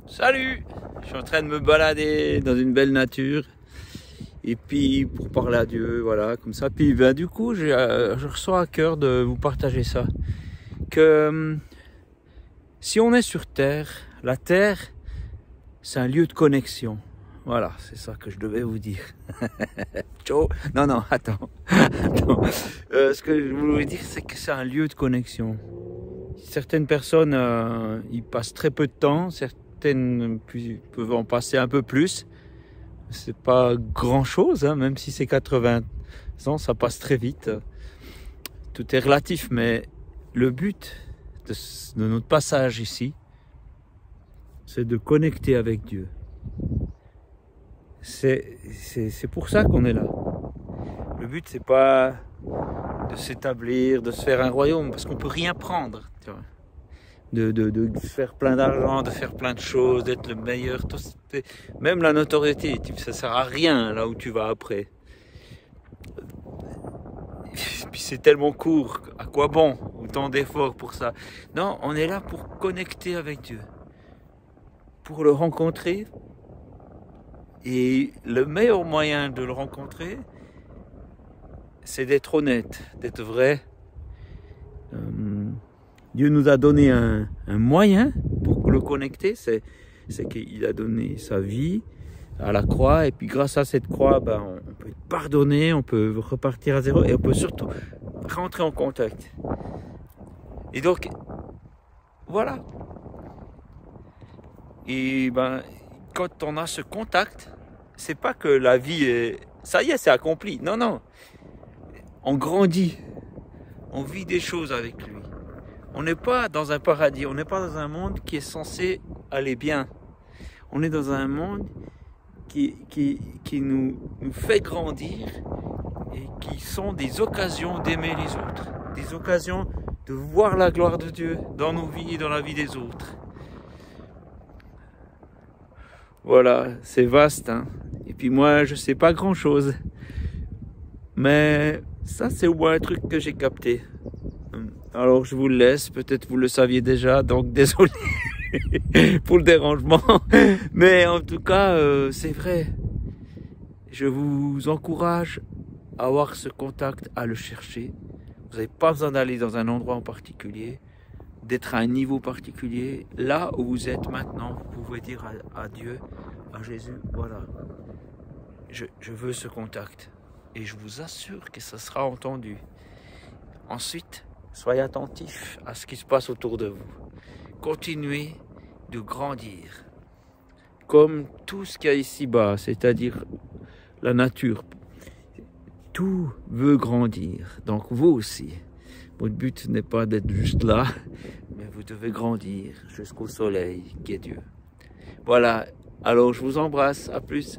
Salut! Je suis en train de me balader dans une belle nature. Et puis pour parler à Dieu, voilà, comme ça. Puis ben, du coup, je ressens à cœur de vous partager ça. Que si on est sur Terre, la Terre, c'est un lieu de connexion. Voilà, c'est ça que je devais vous dire. Ciao! Non, non, attends. Attends. Ce que je voulais dire, c'est que c'est un lieu de connexion. Certaines personnes, y passent très peu de temps. Certaines peuvent en passer un peu plus. C'est pas grand chose, hein, même si c'est 80 ans, ça passe très vite. Tout est relatif, mais le but de notre passage ici, c'est de connecter avec Dieu. C'est pour ça qu'on est là. Le but, c'est pas de s'établir, de se faire un royaume, parce qu'on peut rien prendre. Tu vois. De faire plein d'argent, de faire plein de choses, d'être le meilleur, même la notoriété, ça sert à rien là où tu vas après. Puis c'est tellement court, à quoi bon autant d'efforts pour ça? Non, on est là pour connecter avec Dieu, pour le rencontrer. Et le meilleur moyen de le rencontrer, c'est d'être honnête, d'être vrai. Dieu nous a donné un moyen pour le connecter, c'est qu'il a donné sa vie à la croix, et puis grâce à cette croix, ben, on peut être pardonné, on peut repartir à zéro, et on peut surtout rentrer en contact. Et donc, voilà. Et ben, quand on a ce contact, c'est pas que la vie est... Ça y est, c'est accompli. Non, non. On grandit. On vit des choses avec lui. On n'est pas dans un paradis, on n'est pas dans un monde qui est censé aller bien. On est dans un monde qui nous fait grandir et qui sont des occasions d'aimer les autres. Des occasions de voir la gloire de Dieu dans nos vies et dans la vie des autres. Voilà, c'est vaste, hein. Et puis moi, je sais pas grand-chose. Mais ça, c'est au moins un truc que j'ai capté. Alors je vous le laisse, peut-être vous le saviez déjà, donc désolé pour le dérangement. Mais en tout cas, c'est vrai. Je vous encourage à avoir ce contact, à le chercher. Vous n'avez pas besoin d'aller dans un endroit en particulier, d'être à un niveau particulier. Là où vous êtes maintenant, vous pouvez dire à Dieu, à Jésus, voilà, je veux ce contact. Et je vous assure que ça sera entendu. Ensuite, soyez attentifs à ce qui se passe autour de vous. Continuez de grandir. Comme tout ce qu'il y a ici-bas, c'est-à-dire la nature. Tout veut grandir. Donc vous aussi. Votre but n'est pas d'être juste là, mais vous devez grandir jusqu'au soleil qui est Dieu. Voilà. Alors je vous embrasse. À plus.